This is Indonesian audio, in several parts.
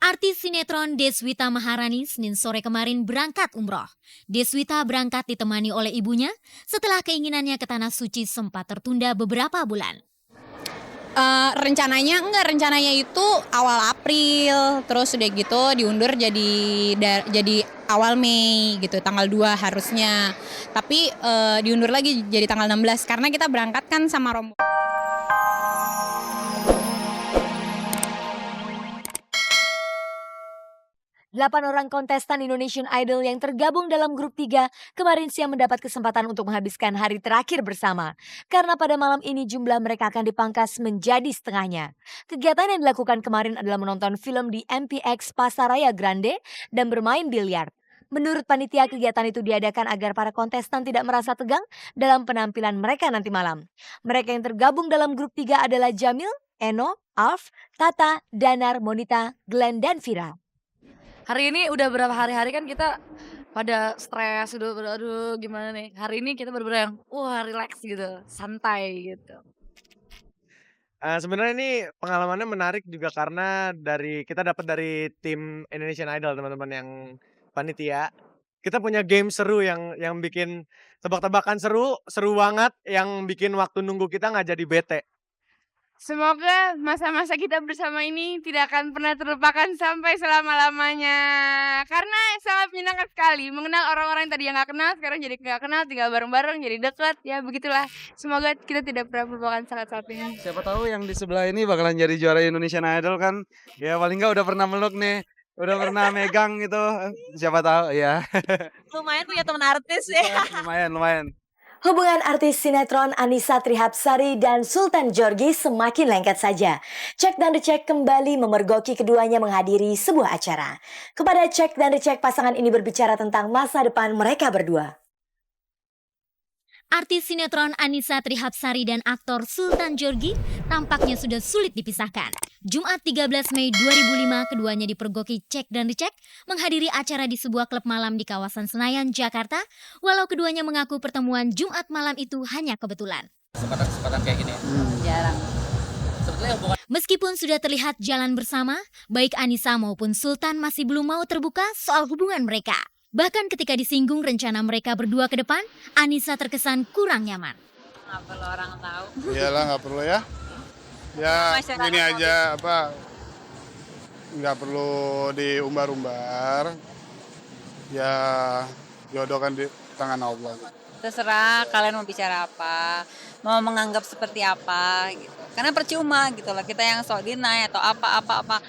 Artis sinetron Deswita Maharani Senin sore kemarin berangkat umroh. Deswita berangkat ditemani oleh ibunya setelah keinginannya ke Tanah Suci sempat tertunda beberapa bulan. Rencananya itu awal April, terus udah gitu diundur jadi awal Mei gitu, tanggal 2 harusnya. Tapi diundur lagi jadi tanggal 16 karena kita berangkat kan sama rombongan. Delapan orang kontestan Indonesian Idol yang tergabung dalam grup 3 kemarin siang mendapat kesempatan untuk menghabiskan hari terakhir bersama. Karena pada malam ini jumlah mereka akan dipangkas menjadi setengahnya. Kegiatan yang dilakukan kemarin adalah menonton film di MPX Pasaraya Grande dan bermain biliar. Menurut panitia, kegiatan itu diadakan agar para kontestan tidak merasa tegang dalam penampilan mereka nanti malam. Mereka yang tergabung dalam grup 3 adalah Jamil, Eno, Alf, Tata, Danar, Monita, Glenn, dan Vira. Hari ini udah berapa hari-hari kan kita pada stres, udah aduh gimana nih. Hari ini kita bener-bener yang relax gitu, santai gitu. Sebenarnya ini pengalamannya menarik juga karena kita dapat dari tim Indonesian Idol teman-teman yang panitia. Kita punya game seru yang bikin tebak-tebakan seru banget yang bikin waktu nunggu kita nggak jadi bete. Semoga masa-masa kita bersama ini tidak akan pernah terlupakan sampai selama-lamanya. Karena sangat menyenangkan sekali mengenal orang-orang yang tadi yang gak kenal, sekarang jadi gak kenal, tinggal bareng-bareng, jadi deket. Ya begitulah, semoga kita tidak pernah melupakan saat-saat ini. Siapa tahu yang di sebelah ini bakalan jadi juara Indonesian Idol kan. Ya paling nggak udah pernah meluk nih. Udah pernah megang gitu. Siapa tahu ya. Lumayan punya teman artis ya. Lumayan. Hubungan artis sinetron Annisa Trihapsari dan Sultan Djorghi semakin lengket saja. Cek dan Recek kembali memergoki keduanya menghadiri sebuah acara. Kepada Cek dan Recek, pasangan ini berbicara tentang masa depan mereka berdua. Artis sinetron Annisa Trihapsari dan aktor Sultan Djorghi tampaknya sudah sulit dipisahkan. Jumat 13 Mei 2005, keduanya dipergoki Cek dan Dicek menghadiri acara di sebuah klub malam di kawasan Senayan, Jakarta, walau keduanya mengaku pertemuan Jumat malam itu hanya kebetulan. Kesempatan kayak gini Jarang. sebetulnya hubungan Meskipun sudah terlihat jalan bersama, baik Annisa maupun Sultan masih belum mau terbuka soal hubungan mereka. Bahkan ketika disinggung rencana mereka berdua ke depan, Annisa terkesan kurang nyaman. Nggak perlu orang tahu. Iyalah nggak perlu ya. Ya Masyarakat ini aja nggak perlu diumbar-umbar. Ya jodoh kan di tangan Allah. Terserah kalian mau bicara apa, mau menganggap seperti apa gitu. Karena percuma gitu loh, kita yang sok deny atau apa.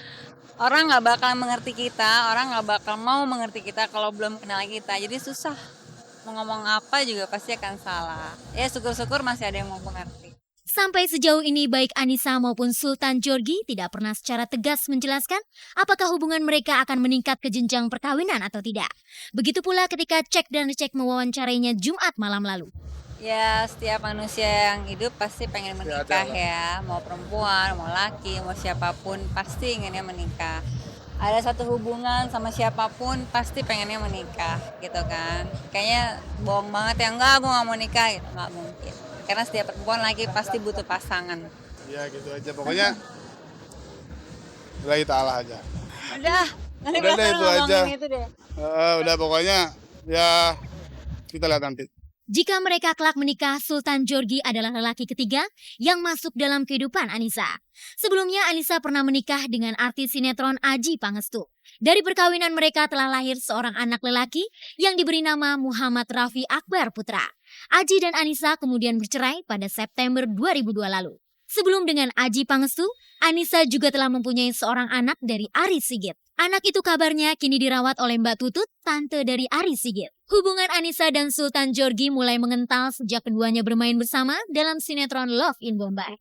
Orang nggak bakal mengerti kita, orang nggak bakal mau mengerti kita kalau belum kenal kita. Jadi susah, mau ngomong apa juga pasti akan salah. Ya syukur-syukur masih ada yang mau mengerti. Sampai sejauh ini baik Annisa maupun Sultan Djorghi tidak pernah secara tegas menjelaskan apakah hubungan mereka akan meningkat ke jenjang perkawinan atau tidak. Begitu pula ketika Cek dan Recek mewawancarainya Jumat malam lalu. Ya setiap manusia yang hidup pasti pengen menikah ya. Mau perempuan, mau laki, mau siapapun pasti inginnya menikah. Ada satu hubungan sama siapapun pasti pengennya menikah gitu kan. Kayaknya bohong banget ya, enggak gue gak mau nikah gitu, gak mungkin. Karena setiap perempuan lagi pasti butuh pasangan. Ya gitu aja pokoknya. Lillahi ta'ala aja. Udah Udah deh, itu aja. itu deh. Udah pokoknya ya kita lihat nanti. Jika mereka kelak menikah, Sultan Djorghi adalah lelaki ketiga yang masuk dalam kehidupan Annisa. Sebelumnya Annisa pernah menikah dengan artis sinetron Adjie Pangestu. Dari perkawinan mereka telah lahir seorang anak lelaki yang diberi nama Muhammad Raffi Akbar Putra. Adjie dan Annisa kemudian bercerai pada September 2002 lalu. Sebelum dengan Adjie Pangestu, Annisa juga telah mempunyai seorang anak dari Ari Sigit. Anak itu kabarnya kini dirawat oleh Mbak Tutut, tante dari Ari Sigit. Hubungan Annisa dan Sultan Djorghi mulai mengental sejak keduanya bermain bersama dalam sinetron Love in Bombay.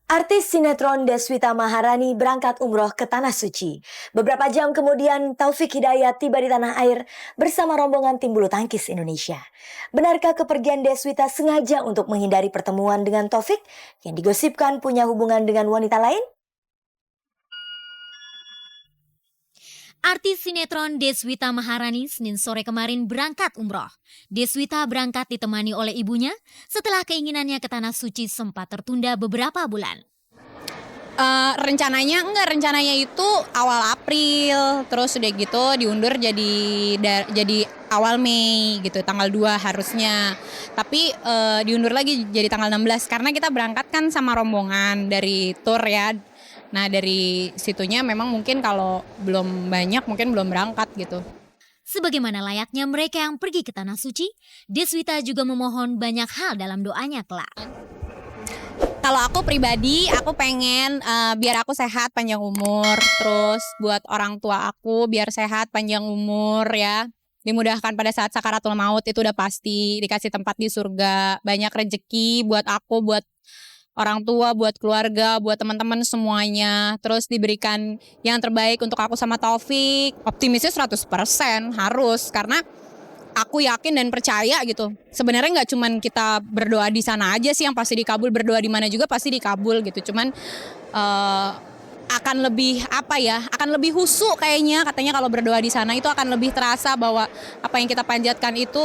Artis sinetron Deswita Maharani berangkat umroh ke Tanah Suci. Beberapa jam kemudian Taufik Hidayat tiba di tanah air bersama rombongan tim bulu tangkis Indonesia. Benarkah kepergian Deswita sengaja untuk menghindari pertemuan dengan Taufik yang digosipkan punya hubungan dengan wanita lain? Artis sinetron Deswita Maharani Senin sore kemarin berangkat umroh. Deswita berangkat ditemani oleh ibunya setelah keinginannya ke Tanah Suci sempat tertunda beberapa bulan. rencananya itu awal April, terus udah gitu diundur jadi awal Mei gitu, tanggal 2 harusnya. Tapi diundur lagi jadi tanggal 16 karena kita berangkat kan sama rombongan dari tour ya. Nah, dari situnya memang mungkin kalau belum banyak mungkin belum berangkat gitu. Sebagaimana layaknya mereka yang pergi ke Tanah Suci, Deswita juga memohon banyak hal dalam doanya kelak. Kalau aku pribadi, aku pengen biar aku sehat panjang umur. Terus buat orang tua aku biar sehat panjang umur ya. Dimudahkan pada saat sakaratul maut itu udah pasti. Dikasih tempat di surga. Banyak rezeki buat aku, buat orang tua, buat keluarga, buat teman-teman semuanya. Terus diberikan yang terbaik untuk aku sama Taufik. Optimisnya 100% harus. Karena aku yakin dan percaya gitu. Sebenarnya nggak cuman kita berdoa di sana aja sih yang pasti dikabul, berdoa di mana juga pasti dikabul gitu. Cuman akan lebih akan lebih husu kayaknya katanya kalau berdoa di sana itu akan lebih terasa bahwa apa yang kita panjatkan itu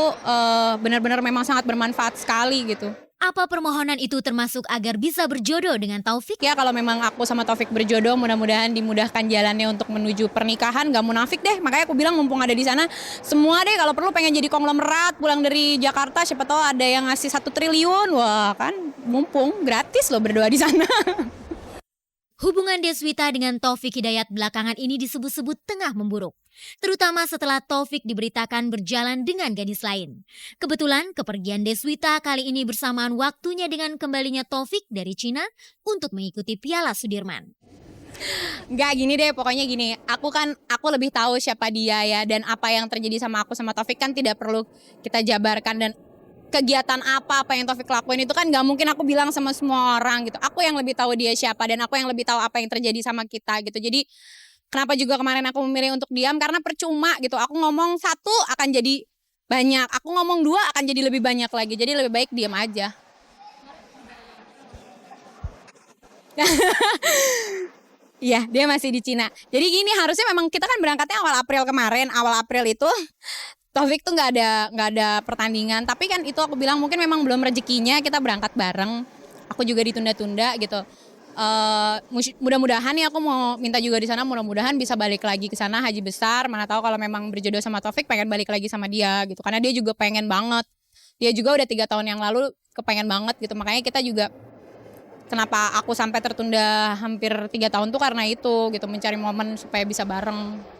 benar-benar memang sangat bermanfaat sekali gitu. Apa permohonan itu termasuk agar bisa berjodoh dengan Taufik? Ya kalau memang aku sama Taufik berjodoh, mudah-mudahan dimudahkan jalannya untuk menuju pernikahan. Gak munafik deh, makanya aku bilang mumpung ada di sana, semua deh kalau perlu pengen jadi konglomerat, pulang dari Jakarta, siapa tahu ada yang ngasih 1 triliun, wah kan mumpung gratis loh berdoa di sana. Hubungan Deswita dengan Taufik Hidayat belakangan ini disebut-sebut tengah memburuk. Terutama setelah Taufik diberitakan berjalan dengan gadis lain. Kebetulan kepergian Deswita kali ini bersamaan waktunya dengan kembalinya Taufik dari Cina untuk mengikuti Piala Sudirman. Nggak gini deh, pokoknya gini, aku lebih tahu siapa dia ya, dan apa yang terjadi sama aku sama Taufik kan tidak perlu kita jabarkan, dan kegiatan apa yang Taufik lakuin itu kan gak mungkin aku bilang sama semua orang gitu. Aku yang lebih tahu dia siapa dan aku yang lebih tahu apa yang terjadi sama kita gitu. Jadi kenapa juga kemarin aku memilih untuk diam, karena percuma gitu. Aku ngomong 1 akan jadi banyak, aku ngomong 2 akan jadi lebih banyak lagi. Jadi lebih baik diam aja. Iya, dia masih di Cina. Jadi gini, harusnya memang kita kan berangkatnya awal April kemarin. Awal April itu Taufik tuh nggak ada pertandingan, tapi kan itu aku bilang mungkin memang belum rezekinya kita berangkat bareng. Aku juga ditunda-tunda gitu. Mudah-mudahan ya aku mau minta juga di sana, mudah-mudahan bisa balik lagi ke sana haji besar. Mana tahu kalau memang berjodoh sama Taufik pengen balik lagi sama dia gitu, karena dia juga pengen banget. Dia juga udah 3 tahun yang lalu kepengen banget gitu, makanya kita juga kenapa aku sampai tertunda hampir 3 tahun tuh karena itu gitu, mencari momen supaya bisa bareng.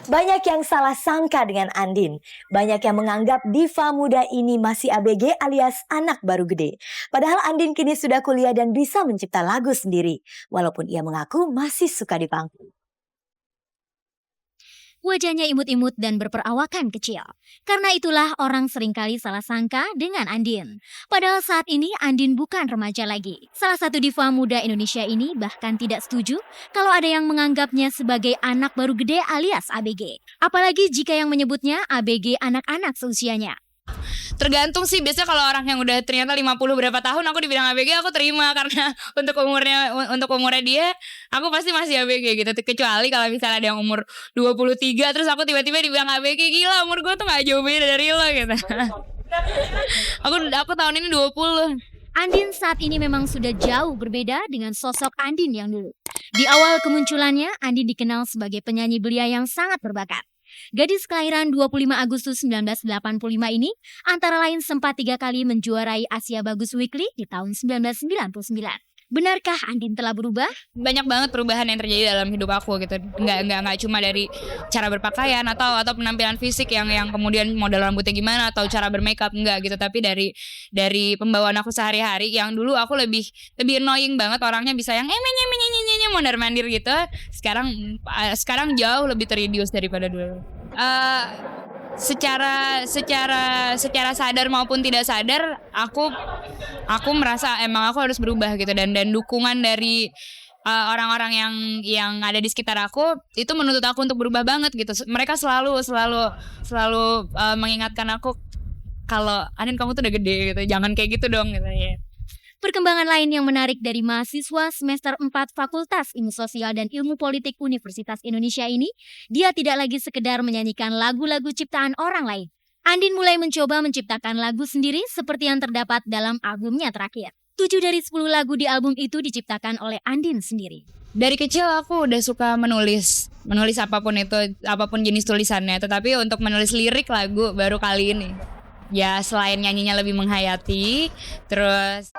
Banyak yang salah sangka dengan Andin. Banyak yang menganggap diva muda ini masih ABG alias anak baru gede. Padahal Andin kini sudah kuliah dan bisa mencipta lagu sendiri. Walaupun ia mengaku masih suka di panggung. Wajahnya imut-imut dan berperawakan kecil. Karena itulah orang seringkali salah sangka dengan Andin. Padahal saat ini Andin bukan remaja lagi. Salah satu diva muda Indonesia ini bahkan tidak setuju kalau ada yang menganggapnya sebagai anak baru gede alias ABG. Apalagi jika yang menyebutnya ABG anak-anak seusianya. Tergantung sih, biasanya kalau orang yang udah ternyata 50 berapa tahun aku dibilang ABG aku terima, karena untuk umurnya dia aku pasti masih ABG gitu. Kecuali kalau misalnya ada yang umur 23 terus aku tiba-tiba dibilang ABG, gila umur gue tuh gak jauh beda dari lo gitu. aku tahun ini 20. Andin saat ini memang sudah jauh berbeda dengan sosok Andin yang dulu. Di awal kemunculannya, Andin dikenal sebagai penyanyi belia yang sangat berbakat. Gadis kelahiran 25 Agustus 1985 ini antara lain sempat 3 kali menjuarai Asia Bagus Weekly di tahun 1999. Benarkah Andin telah berubah? Banyak banget perubahan yang terjadi dalam hidup aku gitu. Nggak cuma dari cara berpakaian atau penampilan fisik yang kemudian model rambutnya gimana atau cara bermakeup, enggak gitu, tapi dari pembawaan aku sehari-hari yang dulu aku lebih annoying banget orangnya, bisa yang mondar-mandir gitu. Sekarang jauh lebih terreduce daripada dulu. Secara sadar maupun tidak sadar aku merasa emang aku harus berubah gitu, dan dukungan dari orang-orang yang ada di sekitar aku itu menuntut aku untuk berubah banget gitu. Mereka selalu mengingatkan aku kalau Andin kamu tuh udah gede gitu, jangan kayak gitu dong gitu ya. Perkembangan lain yang menarik dari mahasiswa semester 4 Fakultas Ilmu Sosial dan Ilmu Politik Universitas Indonesia ini, dia tidak lagi sekedar menyanyikan lagu-lagu ciptaan orang lain. Andin mulai mencoba menciptakan lagu sendiri seperti yang terdapat dalam albumnya terakhir. 7 dari 10 lagu di album itu diciptakan oleh Andin sendiri. Dari kecil aku udah suka menulis apapun itu, apapun jenis tulisannya. Tetapi untuk menulis lirik lagu baru kali ini. Ya selain nyanyinya lebih menghayati, terus